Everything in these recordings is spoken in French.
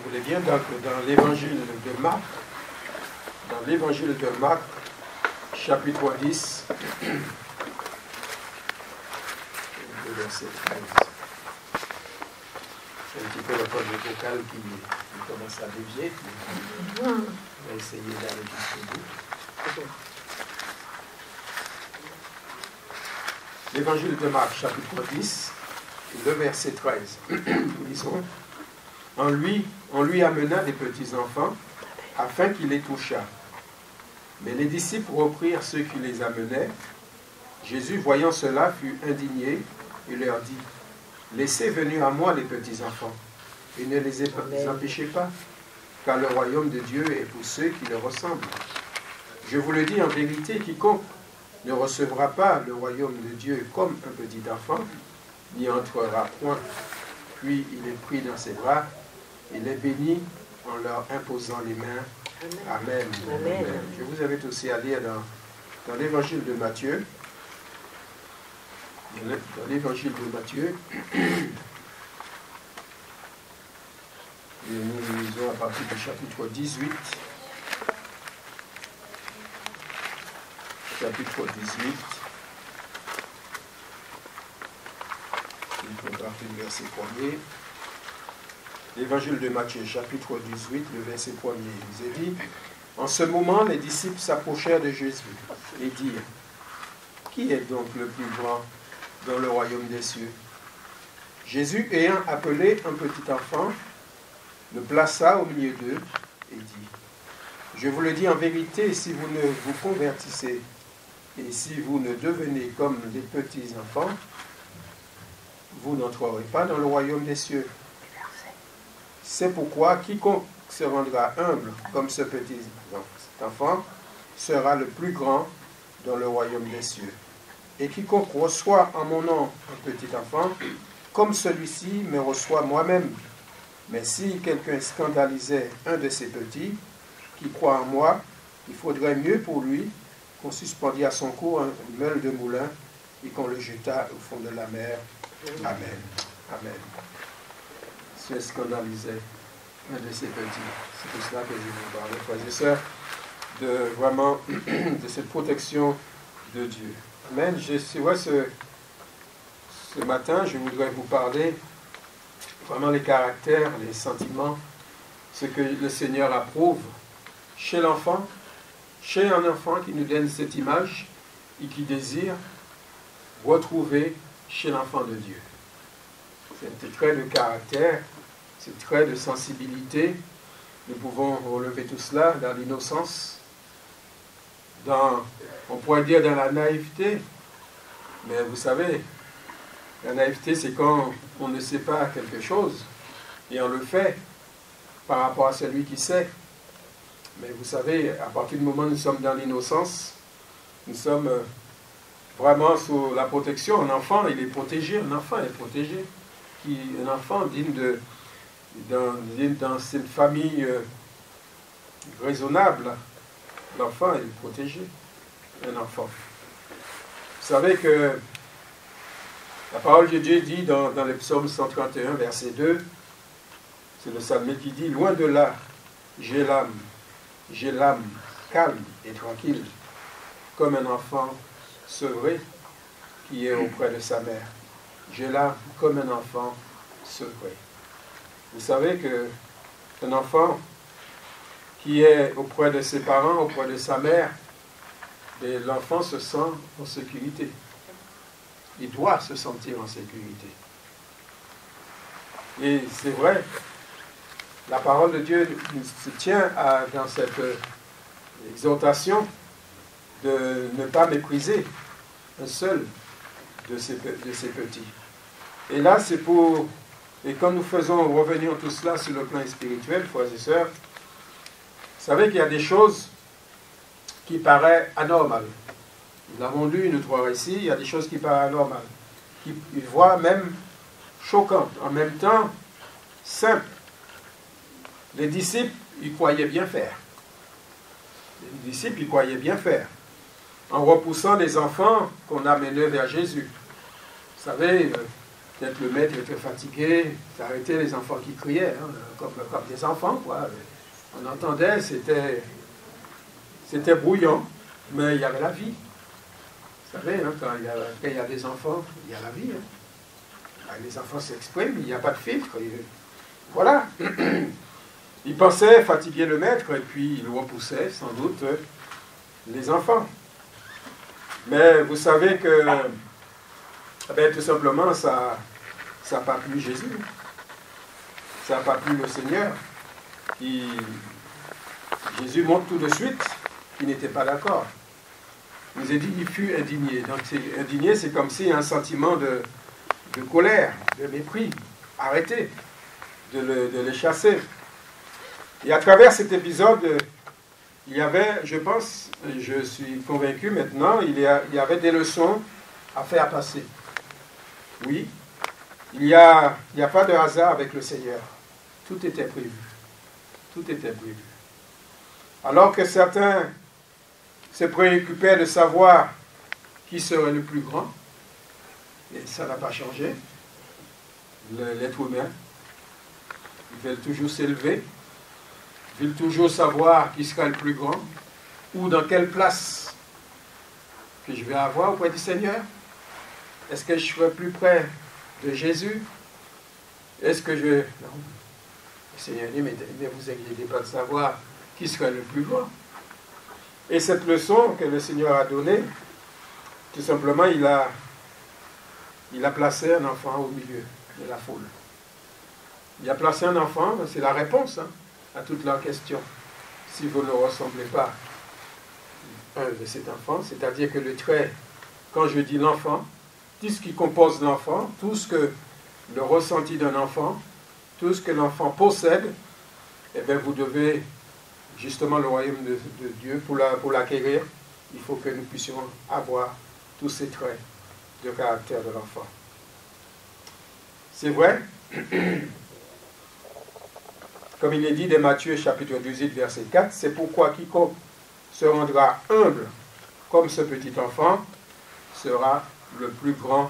voulez bien, dans l'évangile de Marc, chapitre 10, le verset 13. C'est un petit peu le code vocal qui commence à dévier. On va essayer d'aller jusqu'au bout. L'évangile de Marc, chapitre 10, le verset 13. Nous lisons. On lui amena des petits-enfants, afin qu'il les touchât. Mais les disciples reprirent ceux qui les amenaient. Jésus, voyant cela, fut indigné et leur dit, « Laissez venir à moi les petits-enfants, et ne les empêchez pas, car le royaume de Dieu est pour ceux qui le ressemblent. Je vous le dis en vérité, quiconque ne recevra pas le royaume de Dieu comme un petit enfant, n'y entrera point. » Puis il est pris dans ses bras, et les bénit en leur imposant les mains. Amen. Amen. Je vous invite aussi à lire dans l'évangile de Matthieu. Dans l'évangile de Matthieu, et nous lisons à partir du chapitre 18. Chapitre 18. Il faut partir du verset 1er. L'évangile de Matthieu, chapitre 18, le verset 1er, il nous est dit, « En ce moment, les disciples s'approchèrent de Jésus et dirent, « Qui est donc le plus grand dans le royaume des cieux ?» Jésus, ayant appelé un petit enfant, le plaça au milieu d'eux et dit, « Je vous le dis en vérité, si vous ne vous convertissez et si vous ne devenez comme des petits enfants, vous n'entrerez pas dans le royaume des cieux. C'est pourquoi quiconque se rendra humble comme ce petit enfant sera le plus grand dans le royaume des cieux. Et quiconque reçoit en mon nom un petit enfant, comme celui-ci me reçoit moi-même. Mais si quelqu'un scandalisait un de ces petits, qui croit en moi, il faudrait mieux pour lui qu'on suspendît à son cou un meule de moulin et qu'on le jetât au fond de la mer. Amen. Amen. Se scandalisait un de ces petits. C'est pour cela que je vous parle, frères et sœurs, de vraiment de cette protection de Dieu. Amen. Ce matin, je voudrais vous parler vraiment les caractères, les sentiments, ce que le Seigneur approuve chez l'enfant, chez un enfant qui nous donne cette image et qui désire retrouver chez l'enfant de Dieu. C'est trait de caractère, c'est trait de sensibilité. Nous pouvons relever tout cela dans l'innocence, on pourrait dire dans la naïveté, mais vous savez, la naïveté c'est quand on ne sait pas quelque chose et on le fait par rapport à celui qui sait. Mais vous savez, à partir du moment où nous sommes dans l'innocence, nous sommes vraiment sous la protection. Un enfant, il est protégé, un enfant est protégé. Un enfant digne dans cette famille raisonnable, l'enfant est protégé. Un enfant. Vous savez que la parole de Dieu dit dans le psaume 131, verset 2, c'est le psalmiste qui dit, « Loin de là, j'ai l'âme calme et tranquille, comme un enfant sevré qui est auprès de sa mère. J'ai l'âme comme un enfant sevré. » Vous savez qu'un enfant qui est auprès de ses parents, auprès de sa mère, l'enfant se sent en sécurité. Il doit se sentir en sécurité. Et c'est vrai, la parole de Dieu se tient dans cette exhortation de ne pas mépriser un seul de ces petits. Et là, c'est pour... Et quand nous faisons revenir tout cela sur le plan spirituel, frères et sœurs, vous savez qu'il y a des choses qui paraissent anormales. Nous avons lu une ou trois récits, il y a des choses qui paraissent anormales, qui voient même choquantes, en même temps simples. Les disciples, ils croyaient bien faire. Les disciples, ils croyaient bien faire. En repoussant les enfants qu'on amenait vers Jésus. Vous savez, Peut-être le maître était fatigué, s'arrêtait les enfants qui criaient, hein, comme des enfants, quoi. On entendait, c'était brouillon, mais il y avait la vie. Vous savez, hein, quand il y a des enfants, il y a la vie. Hein. Les enfants s'expriment, il n'y a pas de filtre. Voilà. Il pensait fatiguer le maître, et puis il repoussait, sans doute, les enfants. Mais vous savez que, tout simplement, ça n'a pas plu Jésus. Ça n'a pas plu le Seigneur. Jésus montre tout de suite qu'il n'était pas d'accord. Il nous a dit qu'il fut indigné. Donc, indigné, c'est comme si un sentiment de colère, de mépris. Arrêtez de les chasser. Et à travers cet épisode, il y avait, je pense, je suis convaincu maintenant, il y avait des leçons à faire passer. Oui, il n'y a pas de hasard avec le Seigneur. Tout était prévu. Tout était prévu. Alors que certains se préoccupaient de savoir qui serait le plus grand, et ça n'a pas changé. L'être humain, ils veulent toujours s'élever, ils veulent toujours savoir qui sera le plus grand, ou dans quelle place que je vais avoir auprès du Seigneur. Est-ce que je serai plus près de Jésus? Est-ce que je... Non. Le Seigneur dit, mais vous inquiétez pas de savoir qui sera le plus grand. Et cette leçon que le Seigneur a donnée, tout simplement, il a placé un enfant au milieu de la foule. Il a placé un enfant, c'est la réponse à toutes leurs questions. Si vous ne ressemblez pas à un de cet enfant, c'est-à-dire que le trait, quand je dis l'enfant, tout ce qui compose l'enfant, tout ce que le ressenti d'un enfant, tout ce que l'enfant possède, eh bien vous devez, justement le royaume de Dieu, pour l'acquérir, il faut que nous puissions avoir tous ces traits de caractère de l'enfant. C'est vrai, comme il est dit dans Matthieu chapitre 18, verset 4, c'est pourquoi quiconque se rendra humble comme ce petit enfant sera le plus grand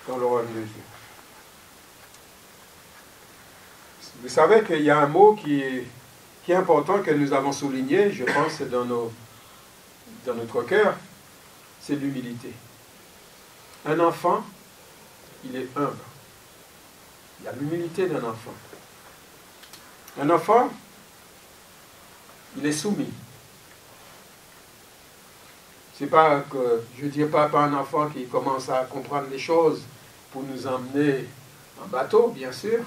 dans le royaume de Dieu. Vous savez qu'il y a un mot qui est important, que nous avons souligné, je pense, dans notre cœur, c'est l'humilité. Un enfant, il est humble. Il y a l'humilité d'un enfant. Un enfant, il est soumis. C'est pas que, je ne dis pas un enfant qui commence à comprendre les choses pour nous emmener en bateau, bien sûr,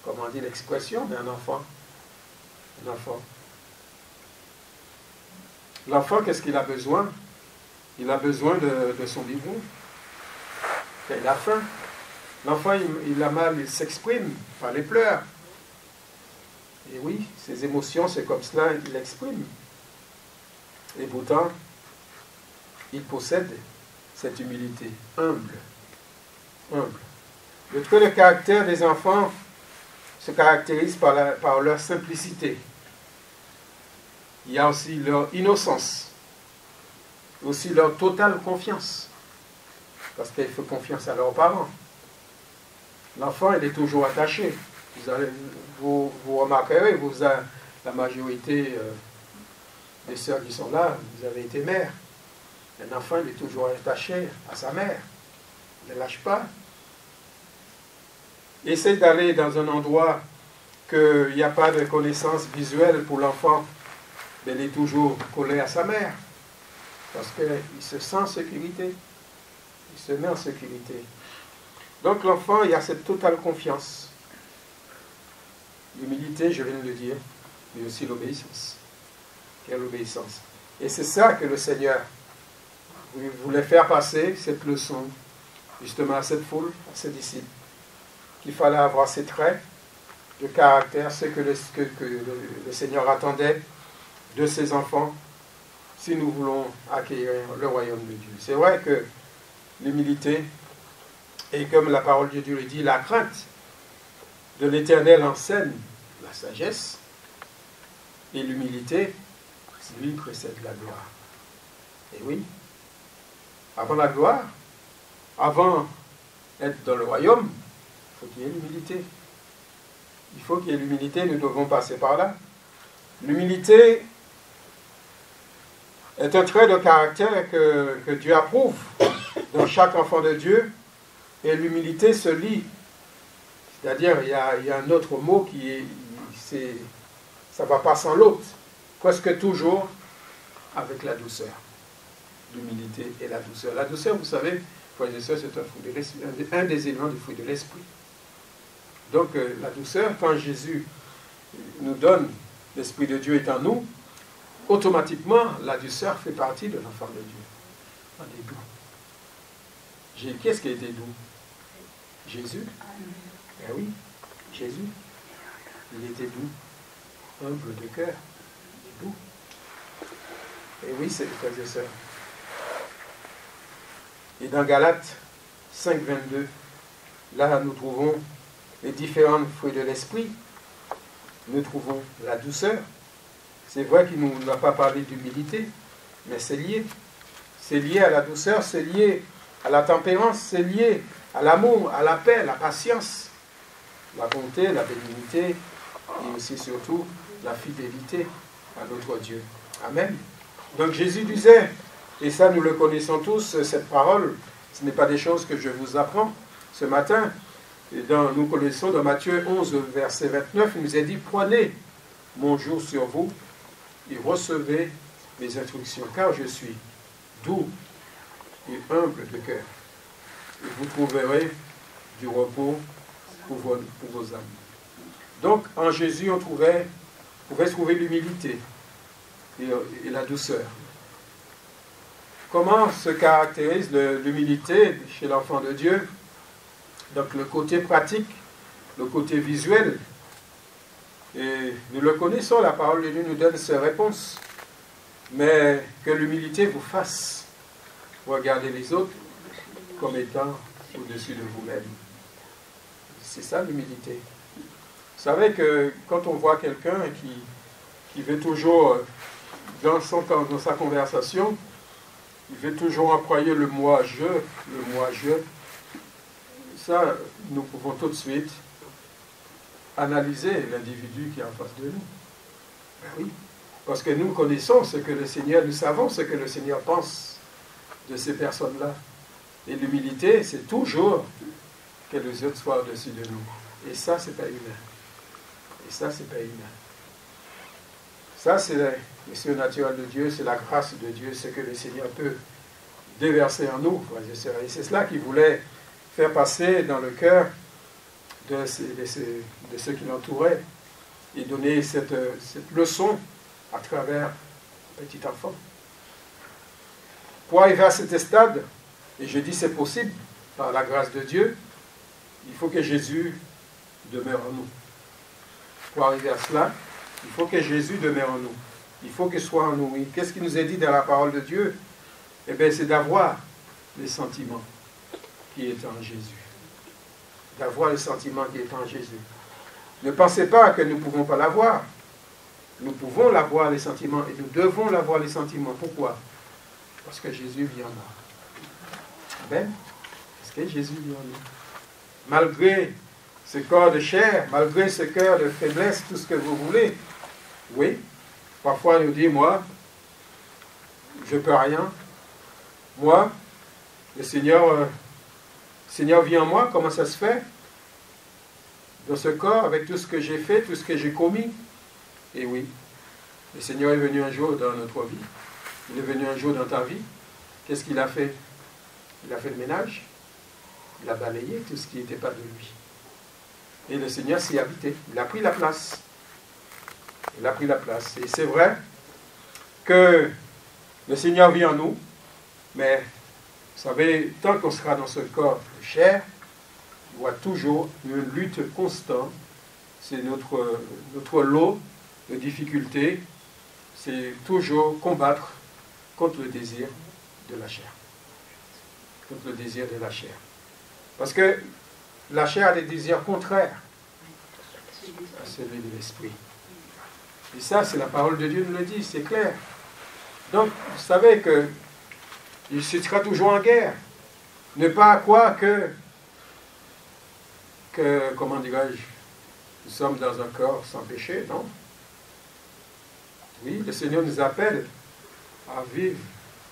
comme on dit l'expression, mais un enfant. Un enfant. L'enfant, qu'est-ce qu'il a besoin? Il a besoin de son biberon. Il a faim. L'enfant, il a mal, il s'exprime par les pleurs. Et oui, ses émotions, c'est comme cela, il l'exprime. Et pourtant, il possède cette humilité, humble. Humble. Le caractère des enfants se caractérise par leur simplicité. Il y a aussi leur innocence, aussi leur totale confiance, parce qu'il faut confiance à leurs parents. L'enfant, il est toujours attaché. Vous remarquerez, la majorité des sœurs qui sont là, vous avez été mères. Un enfant, il est toujours attaché à sa mère. Il ne lâche pas. Essaye d'aller dans un endroit qu'il n'y a pas de connaissance visuelle pour l'enfant, mais il est toujours collé à sa mère. Parce qu'il se sent en sécurité. Il se met en sécurité. Donc l'enfant, il a cette totale confiance. L'humilité, je viens de le dire, mais aussi l'obéissance. Quelle obéissance. Et c'est ça que le Seigneur voulait faire passer, cette leçon, justement à cette foule, à ses disciples. Qu'il fallait avoir ces traits de caractère, ce que le Seigneur attendait de ses enfants, si nous voulons acquérir le royaume de Dieu. C'est vrai que l'humilité, et comme la parole de Dieu le dit, la crainte de l'Éternel enseigne la sagesse, et l'humilité, lui, précède la gloire. Et oui, avant la gloire, avant d'être dans le royaume, faut qu'il y ait l'humilité. Il faut qu'il y ait l'humilité, nous devons passer par là. L'humilité est un trait de caractère que Dieu approuve dans chaque enfant de Dieu, et l'humilité se lie. C'est-à-dire, il y a un autre mot qui est, ça ne va pas sans l'autre, presque toujours avec la douceur. L'humilité et la douceur. La douceur, vous savez, frères et sœurs, c'est un des éléments du fruit de l'esprit. Donc, la douceur, quand Jésus nous donne l'Esprit de Dieu est en nous, automatiquement, la douceur fait partie de l'enfant de Dieu. On est doux. Qu'est-ce qui a été doux? Jésus. Eh oui, Jésus. Il était doux, humble de cœur, doux. Et oui, c'est frères et sœurs. Et dans Galates 5, 22, là, nous trouvons les différents fruits de l'esprit. Nous trouvons la douceur. C'est vrai qu'il ne nous a pas parlé d'humilité, mais c'est lié. C'est lié à la douceur, c'est lié à la tempérance, c'est lié à l'amour, à la paix, la patience, la bonté, la bénignité, et aussi surtout la fidélité à notre Dieu. Amen. Donc Jésus disait, et ça nous le connaissons tous, cette parole, ce n'est pas des choses que je vous apprends ce matin. Et nous connaissons dans Matthieu 11, verset 29, il nous est dit, prenez mon joug sur vous et recevez mes instructions, car je suis doux et humble de cœur. Et vous trouverez du repos pour vos âmes. Donc, en Jésus, on pouvait trouver l'humilité et la douceur. Comment se caractérise l'humilité chez l'enfant de Dieu? Donc, le côté pratique, le côté visuel. Et nous le connaissons, la parole de Dieu nous donne ses réponses. Mais que l'humilité vous fasse regarder les autres comme étant au-dessus de vous-même. C'est ça l'humilité. Vous savez que quand on voit quelqu'un qui veut toujours, dans sa conversation, il veut toujours employer le moi-je, ça, nous pouvons tout de suite analyser l'individu qui est en face de nous. Ben oui, parce que nous connaissons ce que le Seigneur, nous savons ce que le Seigneur pense de ces personnes-là. Et l'humilité, c'est toujours que les autres soient au-dessus de nous. Et ça, c'est pas humain. Et ça, c'est pas humain. Ça, c'est le surnaturel de Dieu, c'est la grâce de Dieu, c'est que le Seigneur peut déverser en nous, frères et sœurs. Et c'est cela qu'il voulait faire passer dans le cœur de ceux qui l'entouraient et donner cette leçon à travers un petit enfant. Pour arriver à cet stade, et je dis c'est possible, par la grâce de Dieu, il faut que Jésus demeure en nous. Pour arriver à cela, il faut que Jésus demeure en nous. Il faut qu'il soit en nous. Et qu'est-ce qui nous est dit dans la parole de Dieu? Eh bien, c'est d'avoir les sentiments qui est en Jésus. D'avoir les sentiments qui est en Jésus. Ne pensez pas que nous ne pouvons pas l'avoir. Nous pouvons l'avoir, les sentiments, et nous devons l'avoir, les sentiments. Pourquoi? Parce que Jésus vit en nous. Amen. Parce que Jésus vit en nous. Malgré ce corps de chair, malgré ce cœur de faiblesse, tout ce que vous voulez, oui, parfois on nous dit, moi, je ne peux rien. Moi, le Seigneur vit en moi, comment ça se fait? Dans ce corps, avec tout ce que j'ai fait, tout ce que j'ai commis. Et oui, le Seigneur est venu un jour dans notre vie. Il est venu un jour dans ta vie. Qu'est-ce qu'il a fait? Il a fait le ménage. Il a balayé tout ce qui n'était pas de lui. Et le Seigneur s'y est habité. Il a pris la place. Il a pris la place. Et c'est vrai que le Seigneur vit en nous, mais vous savez, tant qu'on sera dans ce corps de chair, il y aura toujours une lutte constante. C'est notre lot de difficultés. C'est toujours combattre contre le désir de la chair. Contre le désir de la chair. Parce que la chair a des désirs contraires à celui de l'esprit. Et ça, c'est la parole de Dieu nous le dit, c'est clair. Donc, vous savez que il sera toujours en guerre. Ne pas croire que que, comment dirais-je, nous sommes dans un corps sans péché, non? Oui, le Seigneur nous appelle à vivre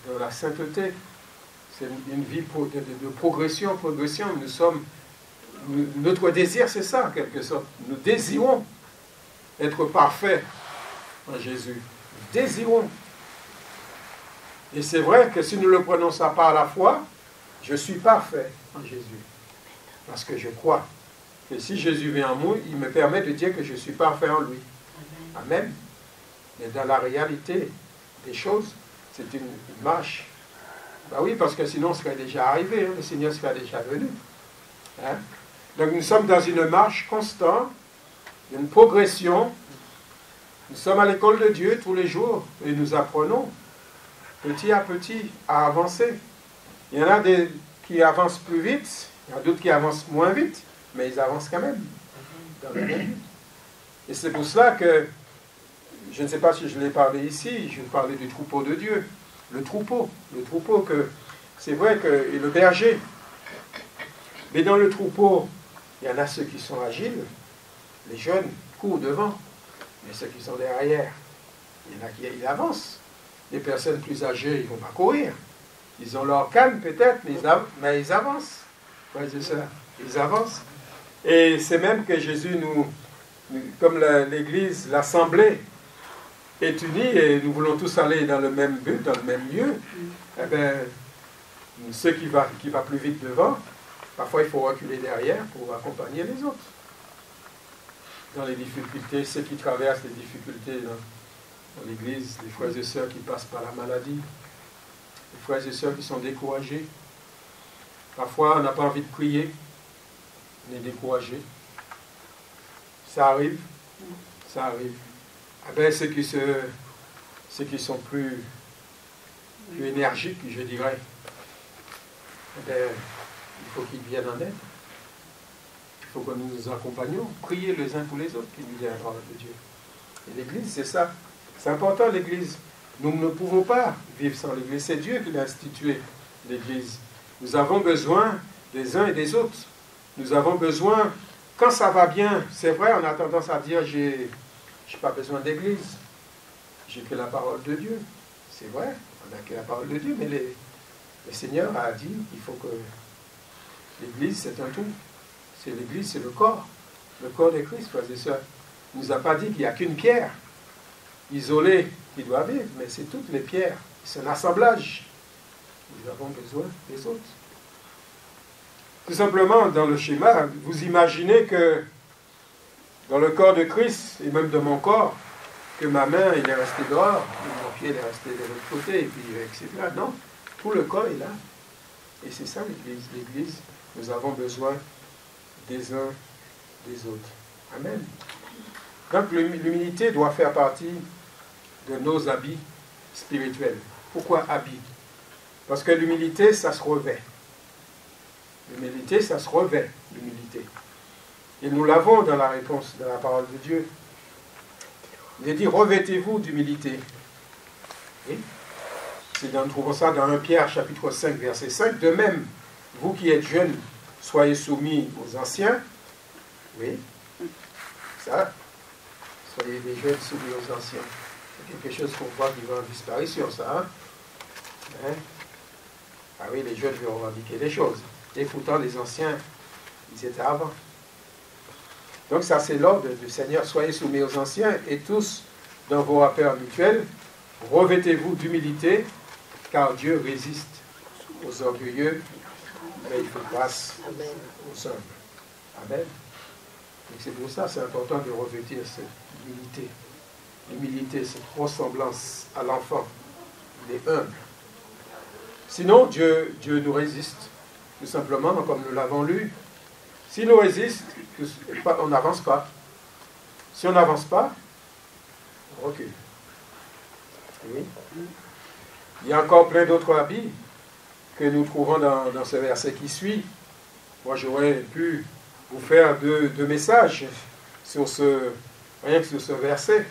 dans la sainteté. C'est une vie de progression, Nous sommes, notre désir, c'est ça, en quelque sorte. Nous désirons être parfaits en Jésus. Nous désirons. Et c'est vrai que si nous le prononçons pas à la foi, je suis parfait en Jésus. Parce que je crois que si Jésus vient en moi, il me permet de dire que je suis parfait en lui. Amen. Mais dans la réalité des choses, c'est une marche. Ben oui, parce que sinon, on serait déjà arrivé, hein, le Seigneur serait déjà venu. Hein? Donc nous sommes dans une marche constante, une progression. Nous sommes à l'école de Dieu tous les jours et nous apprenons petit à petit à avancer. Il y en a qui avancent plus vite, il y en a d'autres qui avancent moins vite, mais ils avancent quand même dans le même but. Et c'est pour cela que, je ne sais pas si je l'ai parlé ici, je vais parler du troupeau de Dieu. Le troupeau que c'est vrai que et le berger. Mais dans le troupeau, il y en a ceux qui sont agiles, les jeunes courent devant, mais ceux qui sont derrière, il y en a qui avancent. Les personnes plus âgées, ils ne vont pas courir. Ils ont leur canne peut-être, mais ils avancent. Ouais, c'est ça. Ils avancent. Et c'est même que Jésus comme l'Église, l'Assemblée est unie et nous voulons tous aller dans le même but, dans le même lieu. Eh bien, ceux qui va plus vite devant, parfois il faut reculer derrière pour accompagner les autres. Dans les difficultés, ceux qui traversent les difficultés dans l'Église, les frères et sœurs qui passent par la maladie, les frères et sœurs qui sont découragés. Parfois, on n'a pas envie de prier, on est découragé. Ça arrive, ça arrive. Eh bien, ceux qui sont plus énergiques, je dirais, eh bien, il faut qu'ils viennent en aide. Il faut que nous nous accompagnions, prier les uns pour les autres, qui nous disent la parole de Dieu. Et l'Église, c'est ça. C'est important, l'Église. Nous ne pouvons pas vivre sans l'Église. C'est Dieu qui l'a institué, l'Église. Nous avons besoin des uns et des autres. Nous avons besoin, quand ça va bien, c'est vrai, on a tendance à dire, j'ai pas besoin d'église. J'ai que la parole de Dieu. C'est vrai, on n'a que la parole de Dieu, mais le Seigneur a dit qu'il faut que l'église, c'est un tout. C'est l'église, c'est le corps de Christ, frères et sœurs. Il ne nous a pas dit qu'il n'y a qu'une pierre isolée qui doit vivre, mais c'est toutes les pierres. C'est un assemblage. Nous avons besoin des autres. Tout simplement, dans le schéma, vous imaginez que dans le corps de Christ, et même de mon corps, que ma main, il est restée dehors, mon pied, il est resté de l'autre côté, et puis, etc. Non, tout le corps est là. Et c'est ça l'Église. L'Église, nous avons besoin des uns des autres. Amen. Donc l'humilité doit faire partie de nos habits spirituels. Pourquoi habits? Parce que l'humilité, ça se revêt. L'humilité, ça se revêt, l'humilité. Et nous l'avons dans la réponse de la parole de Dieu. Il est dit, revêtez-vous d'humilité. Oui. Nous trouvons ça dans 1 Pierre, chapitre 5, verset 5. De même, vous qui êtes jeunes, soyez soumis aux anciens. Oui. Ça. Soyez des jeunes soumis aux anciens. C'est quelque chose qu'on voit qui va en disparition, ça. Hein? Ah oui, les jeunes vont revendiquer des choses. Et pourtant, les anciens, ils étaient avant. Donc ça, c'est l'ordre du Seigneur. Soyez soumis aux anciens et tous, dans vos rapports mutuels, revêtez-vous d'humilité, car Dieu résiste aux orgueilleux, mais il fait grâce aux humbles. Amen. Donc c'est pour ça, c'est important de revêtir cette humilité. L'humilité, cette ressemblance à l'enfant. Il est humble. Sinon, Dieu nous résiste. Tout simplement, comme nous l'avons lu. S'il nous résiste, on n'avance pas. Si on n'avance pas, on recule. Oui. Il y a encore plein d'autres habits que nous trouvons dans ce verset qui suit. Moi, j'aurais pu vous faire deux messages rien que sur ce verset,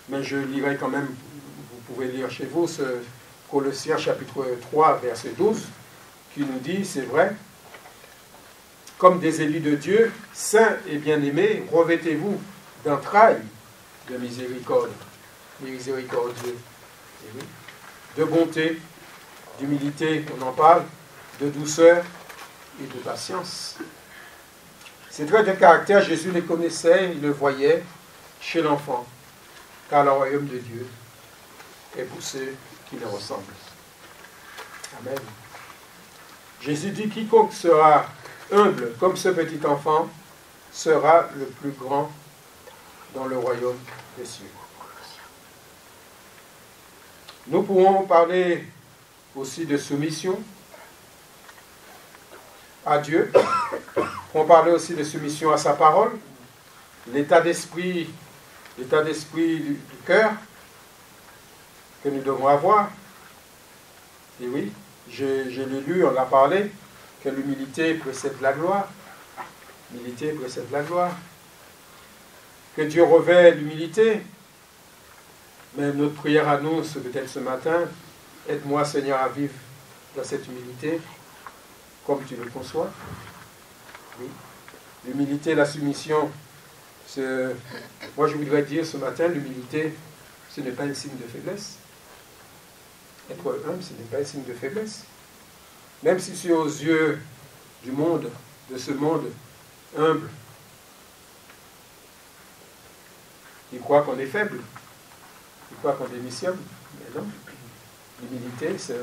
mais je lirai quand même, vous pouvez lire chez vous, ce Colossiens chapitre 3, verset 12, qui nous dit, c'est vrai, comme des élus de Dieu, saints et bien-aimés, revêtez-vous d'entrailles de miséricorde, miséricordieux, de bonté, d'humilité, on en parle, de douceur et de patience. Ces traits de caractère, Jésus les connaissait, il le voyait chez l'enfant, car le royaume de Dieu est pour ceux qui le ressemblent. Amen. Jésus dit, quiconque sera humble comme ce petit enfant sera le plus grand dans le royaume des cieux. Nous pourrons parler aussi de soumission à Dieu. Nous pourrons parler aussi de soumission à sa parole, l'état d'esprit du cœur que nous devons avoir. Et oui, j'ai lu, on a parlé, que l'humilité précède la gloire. L'humilité précède la gloire. Que Dieu revêt l'humilité. Mais notre prière à nous, c'est peut-être ce matin, aide-moi Seigneur à vivre dans cette humilité, comme tu le conçois. Oui. L'humilité, la soumission, moi je voudrais dire ce matin, l'humilité, ce n'est pas un signe de faiblesse. Être humble, ce n'est pas un signe de faiblesse. Même si c'est aux yeux du monde, de ce monde humble, il croit qu'on est faible, il croit qu'on démissionne. Mais non, l'humilité, c'est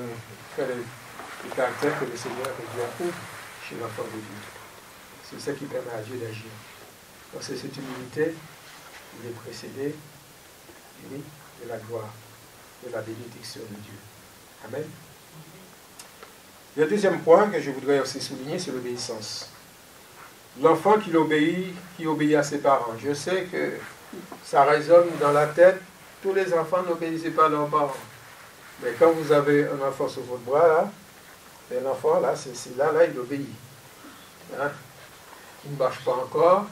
le caractère que le Seigneur et Dieu approuve chez l'enfant de Dieu. C'est ça qui permet à Dieu d'agir. Donc c'est cette humilité, il est précédé, oui, de la gloire, de la bénédiction de Dieu. Amen. Le deuxième point que je voudrais aussi souligner, c'est l'obéissance. L'enfant qui obéit à ses parents. Je sais que ça résonne dans la tête, tous les enfants n'obéissent pas à leurs parents. Mais quand vous avez un enfant sur votre bras, là, l'enfant, là, là, il obéit. Hein? Il ne marche pas encore,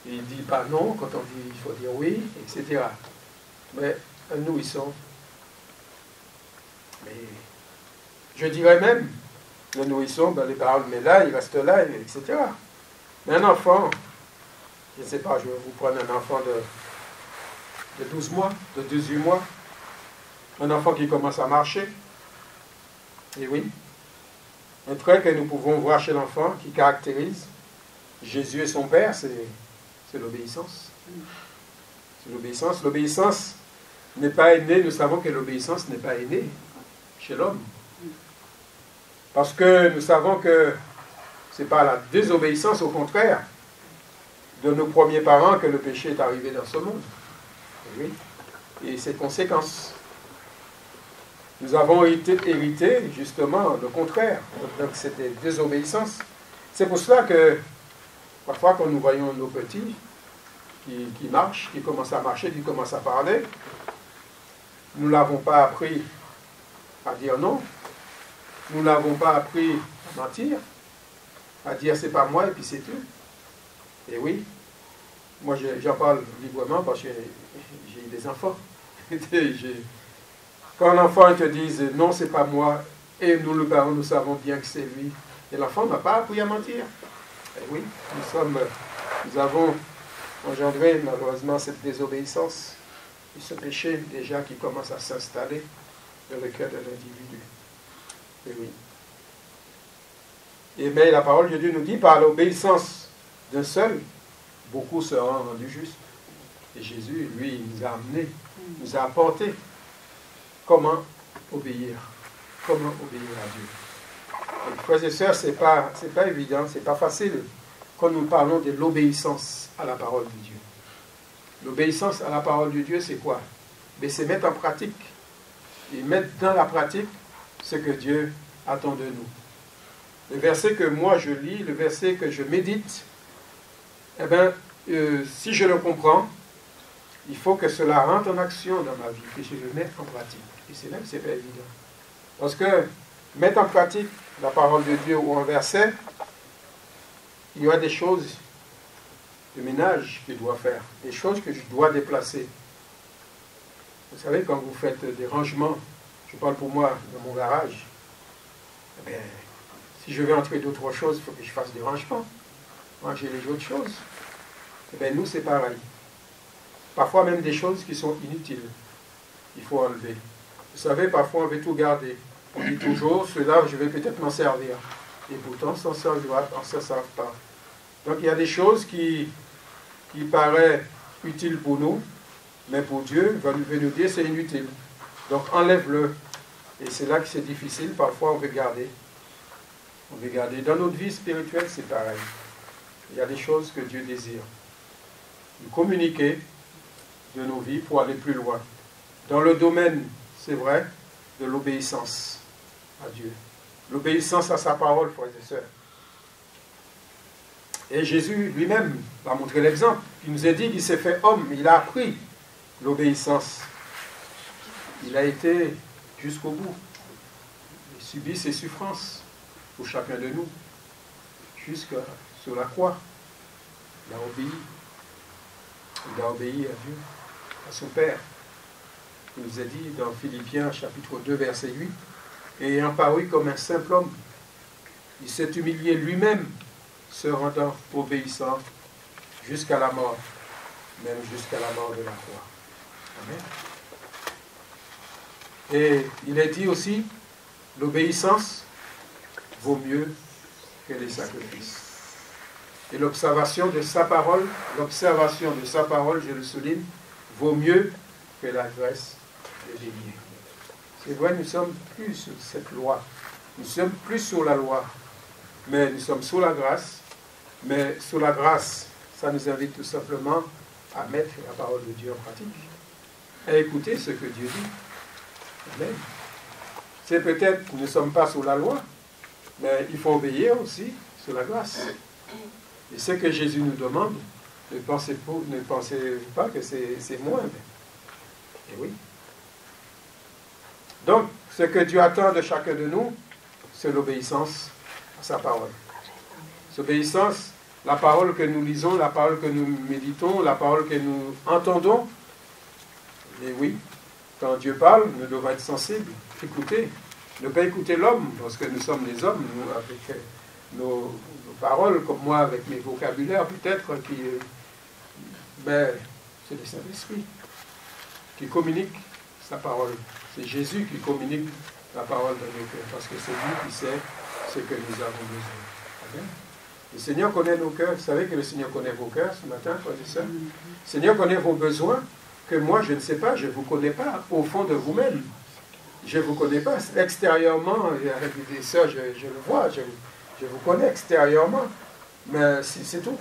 il ne dit pas non, quand on dit il faut dire oui, etc. Mais un nourrisson, mais je dirais même, le nourrisson, les parents, mais là, il reste là, etc. Mais un enfant, je ne sais pas, je vais vous prendre un enfant de 12 mois, de 18 mois, un enfant qui commence à marcher, et oui, un trait que nous pouvons voir chez l'enfant qui caractérise Jésus et son Père, c'est l'obéissance. C'est l'obéissance. L'obéissance n'est pas innée, nous savons que l'obéissance n'est pas innée chez l'homme. Parce que nous savons que ce n'est pas la désobéissance, au contraire, de nos premiers parents que le péché est arrivé dans ce monde. Et oui. Et ses conséquences. Nous avons hérité justement le contraire. Donc c'était désobéissance. C'est pour cela que parfois quand nous voyons nos petits qui marchent, qui commencent à marcher, qui commencent à parler, nous ne l'avons pas appris à dire non. Nous ne l'avons pas appris à mentir, à dire c'est pas moi et puis c'est tout. Et oui, moi j'en parle librement parce que j'ai eu des enfants. Quand un enfant te dise non c'est pas moi et nous le parents nous savons bien que c'est lui, et l'enfant n'a pas appris à mentir. Et oui, nous avons engendré malheureusement cette désobéissance et ce péché déjà qui commence à s'installer dans le cœur de l'individu. Et oui. Et mais la parole de Dieu nous dit, par l'obéissance d'un seul, beaucoup seront rendus justes. Et Jésus, lui, il nous a amenés, nous a apporté comment obéir à Dieu. Et frères et sœurs, c'est pas évident, c'est pas facile quand nous parlons de l'obéissance à la parole de Dieu. L'obéissance à la parole de Dieu, c'est quoi? Mais c'est mettre en pratique, et mettre dans la pratique ce que Dieu attend de nous. Le verset que moi je lis, le verset que je médite, eh bien, si je le comprends, il faut que cela rentre en action dans ma vie, que je le mette en pratique. Et c'est là que ce n'est pas évident. Parce que mettre en pratique la parole de Dieu ou un verset, il y a des choses de ménage que je dois faire, des choses que je dois déplacer. Vous savez, quand vous faites des rangements, je parle pour moi dans mon garage, eh bien, si je veux entrer d'autres choses, il faut que je fasse des rangements. manger les autres choses. Eh bien, nous, c'est pareil. Parfois même des choses qui sont inutiles. Il faut enlever. Vous savez, parfois on veut tout garder. On dit toujours, cela, je vais peut-être m'en servir. Et pourtant, on ne s'en sert pas. Donc il y a des choses qui paraissent utiles pour nous, mais pour Dieu, il va nous dire c'est inutile. Donc enlève-le. Et c'est là que c'est difficile. Parfois on veut garder. On veut garder. Dans notre vie spirituelle, c'est pareil. Il y a des choses que Dieu désire. Nous communiquer de nos vies pour aller plus loin. Dans le domaine, c'est vrai, de l'obéissance à Dieu. L'obéissance à sa parole, frères et sœurs. Et Jésus lui-même a montré l'exemple. Il nous a dit qu'il s'est fait homme. Il a appris l'obéissance. Il a été jusqu'au bout. Il subit ses souffrances pour chacun de nous. Jusqu'à sur la croix. Il a obéi. Il a obéi à Dieu, à son Père. Il nous a dit dans Philippiens chapitre 2 verset 8, et ayant paru comme un simple homme, il s'est humilié lui-même, se rendant obéissant jusqu'à la mort, même jusqu'à la mort de la croix. Amen. Et il est dit aussi, l'obéissance vaut mieux que les sacrifices. Et l'observation de sa parole, je le souligne, vaut mieux que la graisse des béliers. C'est vrai, nous sommes plus sur cette loi. Nous sommes plus sur la loi. Mais nous sommes sous la grâce. Mais sous la grâce, ça nous invite tout simplement à mettre la parole de Dieu en pratique. À écouter ce que Dieu dit. Amen. C'est peut-être que nous ne sommes pas sous la loi, mais il faut obéir aussi sous la grâce. Et ce que Jésus nous demande, ne pensez pas que c'est moins. Et oui. Donc, ce que Dieu attend de chacun de nous, c'est l'obéissance à sa parole. L'obéissance, la parole que nous lisons, la parole que nous méditons, la parole que nous entendons. Et oui, quand Dieu parle, nous devons être sensibles, écouter. Ne pas écouter l'homme, parce que nous sommes les hommes, nous, avec nos paroles, comme moi, avec mes vocabulaires, peut-être, mais c'est le Saint-Esprit qui communique sa parole. C'est Jésus qui communique la parole dans nos cœurs, parce que c'est lui qui sait ce que nous avons besoin. Amen. Le Seigneur connaît nos cœurs. Vous savez que le Seigneur connaît vos cœurs ce matin, frères et sœurs. Le Seigneur connaît vos besoins, que moi, je ne sais pas, je ne vous connais pas au fond de vous-même. Je ne vous connais pas extérieurement, avec des sœurs, je le vois, je vous connais extérieurement, mais c'est tout.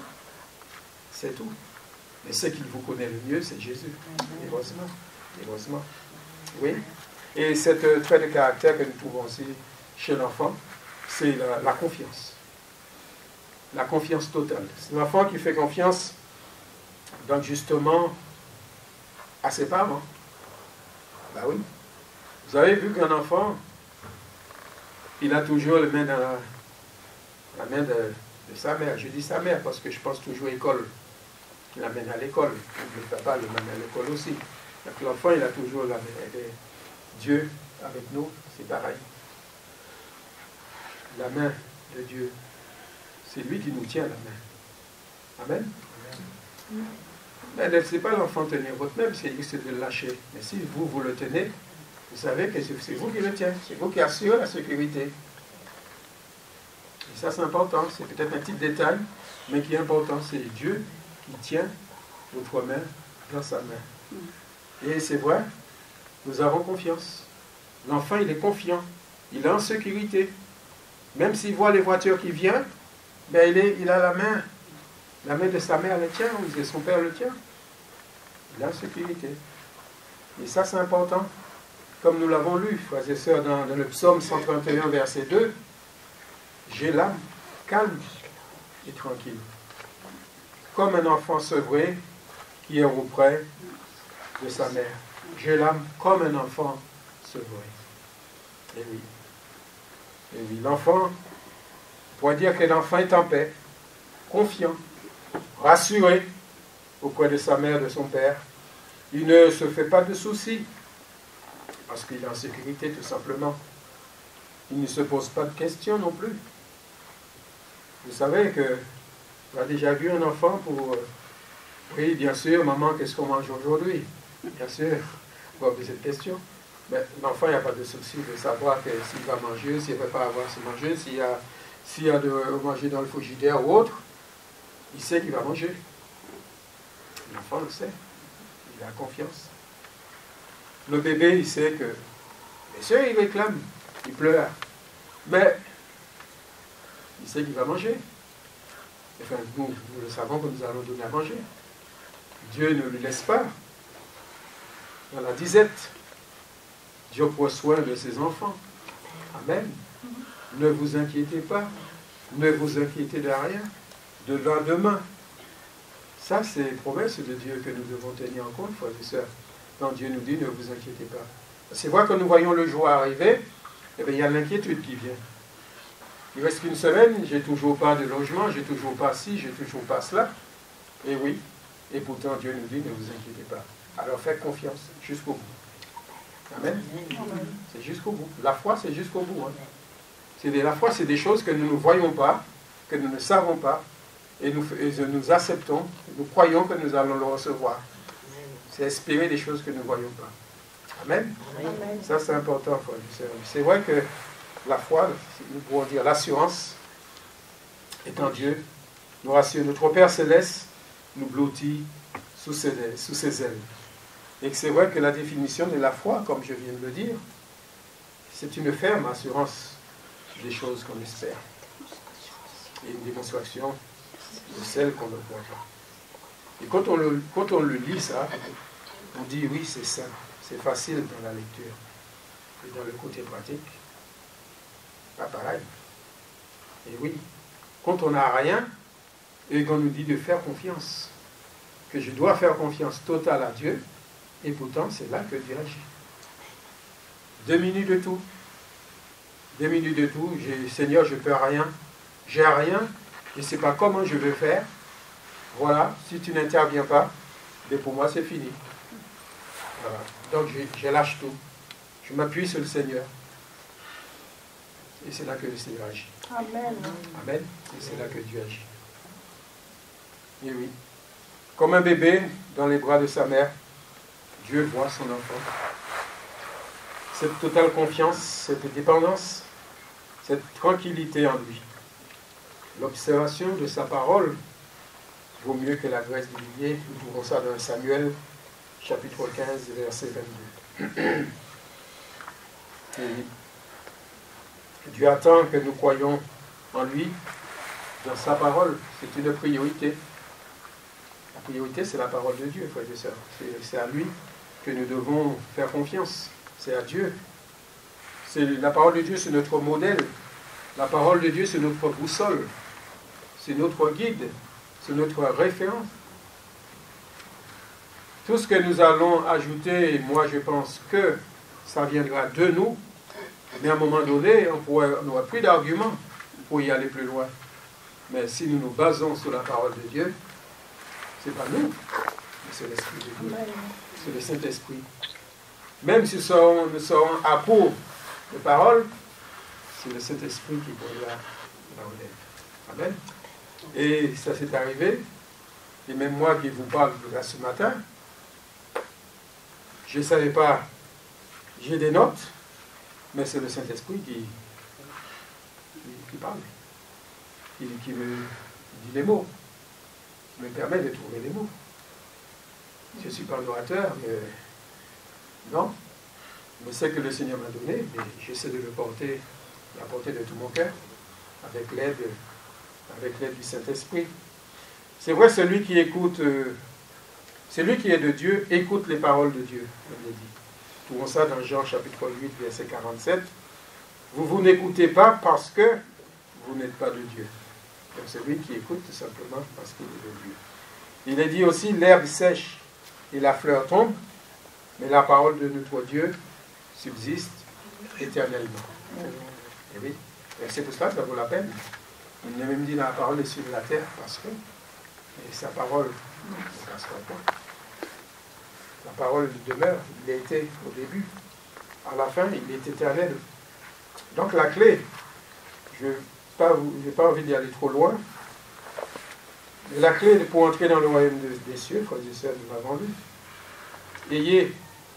C'est tout. Mais ce qu'il vous connaît le mieux, c'est Jésus. Heureusement. Heureusement. Oui. Et cette trait de caractère que nous trouvons aussi chez l'enfant, c'est la confiance. La confiance totale. C'est l'enfant qui fait confiance, donc justement, à ses parents. Ben oui. Vous avez vu qu'un enfant, il a toujours les mains dans la main de sa mère. Je dis sa mère parce que je pense toujours à l'école. Il l'amène à l'école. Le papa le mène à l'école aussi. Donc l'enfant, il a toujours la main. Dieu avec nous, c'est pareil. La main de Dieu, c'est lui qui nous tient la main. Amen. Amen. Mais ne laissez pas l'enfant tenir votre main, c'est lui de le lâcher. Mais si vous le tenez, vous savez que c'est vous qui le tenez. C'est vous qui assurez la sécurité. Et ça, c'est important. C'est peut-être un petit détail, mais qui est important. C'est Dieu qui tient votre main dans sa main. Et c'est vrai, nous avons confiance. L'enfant, il est confiant. Il est en sécurité. Même s'il voit les voitures qui viennent, ben il a la main de sa mère le tient, ou de son père le tient. Il est en sécurité. Et ça, c'est important. Comme nous l'avons lu, frères et sœurs, dans le psaume 131, verset 2, j'ai l'âme calme et tranquille, comme un enfant sevré qui est auprès de sa mère. J'ai l'âme comme un enfant sevré. Et oui. Et oui, l'enfant, on pourrait dire que l'enfant est en paix, confiant, rassuré auprès de sa mère, de son père. Il ne se fait pas de soucis, parce qu'il est en sécurité tout simplement. Il ne se pose pas de questions non plus. Vous savez que Tu as déjà vu un enfant pour... oui, bien sûr, maman, qu'est-ce qu'on mange aujourd'hui? Bien sûr, on va poser cette question. Mais l'enfant, il n'y a pas de souci de savoir que s'il va manger, s'il ne va pas avoir à se manger, s'il y a de manger dans le frigidaire ou autre, il sait qu'il va manger. L'enfant le sait. Il a confiance. Le bébé, il sait que, bien sûr, il réclame, il pleure, mais il sait qu'il va manger. Enfin, nous le savons que nous allons donner à manger. Dieu ne lui laisse pas dans la disette. Dieu prend soin de ses enfants. Amen. Ne vous inquiétez pas. Ne vous inquiétez de rien. De lendemain. Ça, c'est les promesses de Dieu que nous devons tenir en compte, frères et sœurs. Quand Dieu nous dit, ne vous inquiétez pas. C'est vrai que nous voyons le jour arriver, eh bien, il y a l'inquiétude qui vient. Il reste qu'une semaine, j'ai toujours pas de logement, j'ai toujours pas ci, j'ai toujours pas cela. Et oui, et pourtant Dieu nous dit, ne vous inquiétez pas. Alors faites confiance jusqu'au bout. Amen. C'est jusqu'au bout. La foi, c'est jusqu'au bout. Hein. La foi, c'est des choses que nous ne voyons pas, que nous ne savons pas, et nous acceptons, nous croyons que nous allons le recevoir. C'est espérer des choses que nous ne voyons pas. Amen. Amen. Ça, c'est important, frère et sœurs. C'est vrai que la foi, nous pourrons dire l'assurance est en Dieu, nous rassure. Notre Père Céleste nous blottit sous ses ailes. Et que c'est vrai que la définition de la foi, comme je viens de le dire, c'est une ferme assurance des choses qu'on espère. Et une démonstration de celles qu'on ne voit pas. Et quand on le lit, ça, on dit oui, c'est ça. C'est facile dans la lecture. Et dans le côté pratique, pas pareil. Et oui, quand on n'a rien, et qu'on nous dit de faire confiance, que je dois faire confiance totale à Dieu, et pourtant c'est là que Dieu agit. 2 minutes de tout. 2 minutes de tout. Seigneur, je ne peux rien. J'ai rien. Je ne sais pas comment je vais faire. Voilà, si tu n'interviens pas, mais pour moi c'est fini. Voilà. Donc je lâche tout. Je m'appuie sur le Seigneur. Et c'est là que le Seigneur agit. Amen. Amen. Et c'est là que Dieu agit. Et oui. Comme un bébé dans les bras de sa mère, Dieu voit son enfant. Cette totale confiance, cette dépendance, cette tranquillité en lui. L'observation de sa parole vaut mieux que la graisse du millier. Nous trouvons ça dans Samuel, chapitre 15, verset 22. Et Dieu attend que nous croyions en lui, dans sa parole. C'est une priorité. La priorité, c'est la parole de Dieu, frères et sœurs. C'est à lui que nous devons faire confiance. C'est à Dieu. La parole de Dieu, c'est notre modèle. La parole de Dieu, c'est notre boussole. C'est notre guide. C'est notre référence. Tout ce que nous allons ajouter, moi je pense que ça viendra de nous, mais à un moment donné, on n'aura plus d'arguments pour y aller plus loin. Mais si nous nous basons sur la parole de Dieu, ce n'est pas nous, mais c'est l'Esprit de Dieu. C'est le Saint-Esprit. Même si nous serons à court de parole, c'est le Saint-Esprit qui prendra la relève. Amen. Et ça s'est arrivé, et même moi qui vous parle là ce matin, je ne savais pas, j'ai des notes, mais c'est le Saint-Esprit qui parle, qui me dit les mots, qui me permet de trouver les mots. Je ne suis pas un orateur, mais non, je sais que le Seigneur m'a donné, mais j'essaie de l'apporter de tout mon cœur, avec l'aide du Saint-Esprit. C'est vrai, celui qui écoute, celui qui est de Dieu, écoute les paroles de Dieu, comme il dit. Nous trouvons ça dans Jean chapitre 8, verset 47. Vous n'écoutez pas parce que vous n'êtes pas de Dieu. Donc celui qui écoute tout simplement parce qu'il est de Dieu. Il est dit aussi, l'herbe sèche et la fleur tombe, mais la parole de notre Dieu subsiste éternellement. Et oui, et c'est pour cela que ça vaut la peine. Il a même dit dans la parole est sur la terre parce que sa parole ne passera pas. La parole demeure, il a été au début, à la fin, il est éternel. Donc la clé, je n'ai pas envie d'y aller trop loin, Et la clé pour entrer dans le royaume des cieux, frères et sœurs, nous l'avons lu.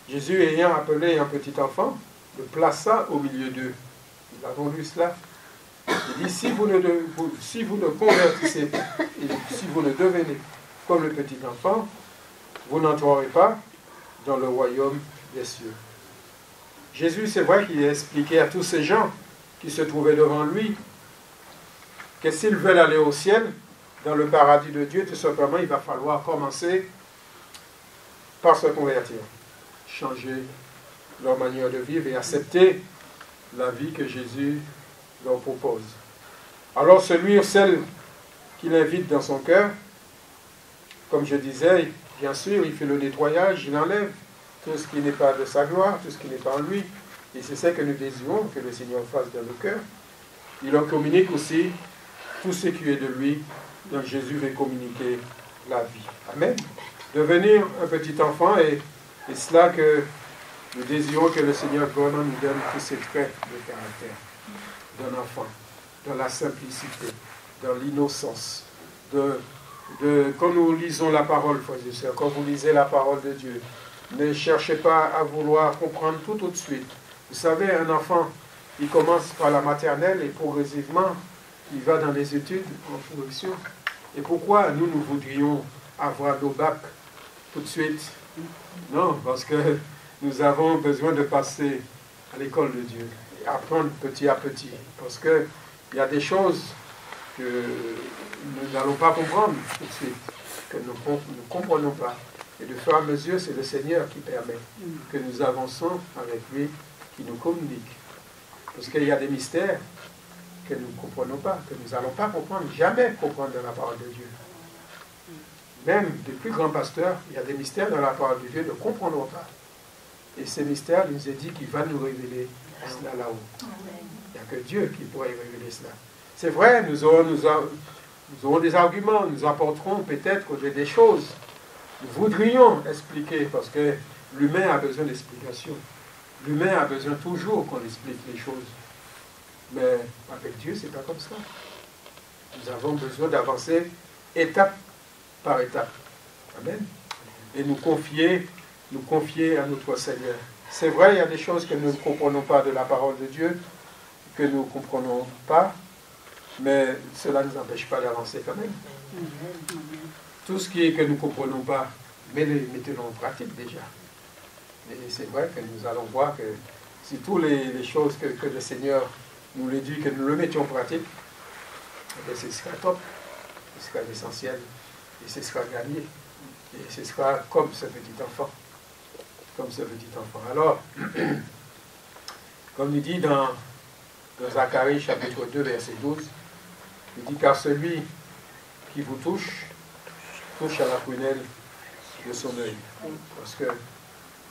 Jésus ayant appelé un petit enfant, le plaça au milieu d'eux. Nous avons lu cela. Il dit, si vous ne convertissez, et si vous ne devenez comme le petit enfant, vous n'entrerez pas dans le royaume des cieux. Jésus, c'est vrai qu'il a expliqué à tous ces gens qui se trouvaient devant lui que s'ils veulent aller au ciel, dans le paradis de Dieu, tout simplement, il va falloir commencer par se convertir, changer leur manière de vivre et accepter la vie que Jésus leur propose. Alors celui ou celle qu'il invite dans son cœur, comme je disais, bien sûr, il fait le nettoyage, il enlève tout ce qui n'est pas de sa gloire, tout ce qui n'est pas en lui. Et c'est ça que nous désirons que le Seigneur fasse dans nos cœurs. Il leur communique aussi tout ce qui est de lui, dont Jésus veut communiquer la vie. Amen. Devenir un petit enfant, et cela que nous désirons que le Seigneur vraiment nous donne tous ces traits de caractère d'un enfant, dans la simplicité, dans l'innocence, quand nous lisons la parole, frères et sœurs, quand vous lisez la parole de Dieu, ne cherchez pas à vouloir comprendre tout de suite. Vous savez, un enfant, il commence par la maternelle et progressivement, il va dans les études en progression. Et pourquoi nous voudrions avoir nos bacs tout de suite? Non, parce que nous avons besoin de passer à l'école de Dieu et apprendre petit à petit. Parce qu'il y a des choses que nous n'allons pas comprendre tout de suite, que nous ne comprenons pas. Et de fur et à mesure, c'est le Seigneur qui permet que nous avançons avec lui, qui nous communique. Parce qu'il y a des mystères que nous ne comprenons pas, que nous n'allons pas comprendre, jamais comprendre dans la parole de Dieu. Même des plus grands pasteurs, il y a des mystères dans la parole de Dieu, nous ne comprendrons pas. Et ces mystères, il nous est dit qu'il va nous révéler cela là-haut. Il n'y a que Dieu qui pourrait révéler cela. C'est vrai, nous aurons des arguments, nous apporterons peut-être des choses. Nous voudrions expliquer, parce que l'humain a besoin d'explication. L'humain a besoin toujours qu'on explique les choses. Mais avec Dieu, ce n'est pas comme ça. Nous avons besoin d'avancer étape par étape. Amen. Et nous confier à notre Seigneur. C'est vrai, il y a des choses que nous ne comprenons pas de la parole de Dieu, que nous ne comprenons pas, mais cela ne nous empêche pas d'avancer quand même. Tout ce qui est que nous ne comprenons pas, mettez-le en pratique déjà. Et c'est vrai que nous allons voir que si toutes les choses que le Seigneur nous les dit, que nous le mettions en pratique, ce sera top, ce sera l'essentiel, et ce sera gagné. Et ce sera comme ce petit enfant. Comme ce petit enfant. Alors, comme il dit dans Zacharie chapitre 2, verset 12, il dit, car celui qui vous touche à la prunelle de son œil. Parce que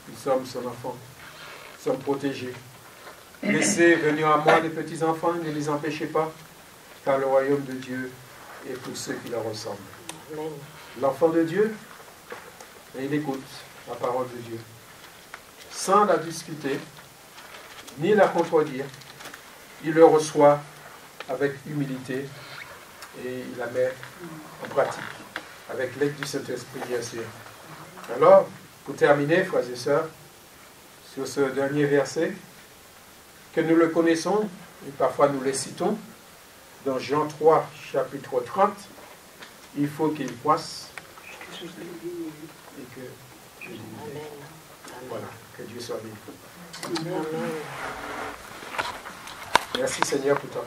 nous sommes son enfant, nous sommes protégés. Laissez venir à moi les petits enfants, ne les empêchez pas, car le royaume de Dieu est pour ceux qui leur ressemblent. L'enfant de Dieu, il écoute la parole de Dieu, sans la discuter, ni la contredire. Il le reçoit avec humilité et il la met en pratique, avec l'aide du Saint-Esprit, bien sûr. Alors, pour terminer, frères et sœurs, sur ce dernier verset, que nous le connaissons, et parfois nous le citons, dans Jean 3, chapitre 30, il faut qu'il croisse et que je diminue. Voilà, que Dieu soit béni. Merci Seigneur pour ta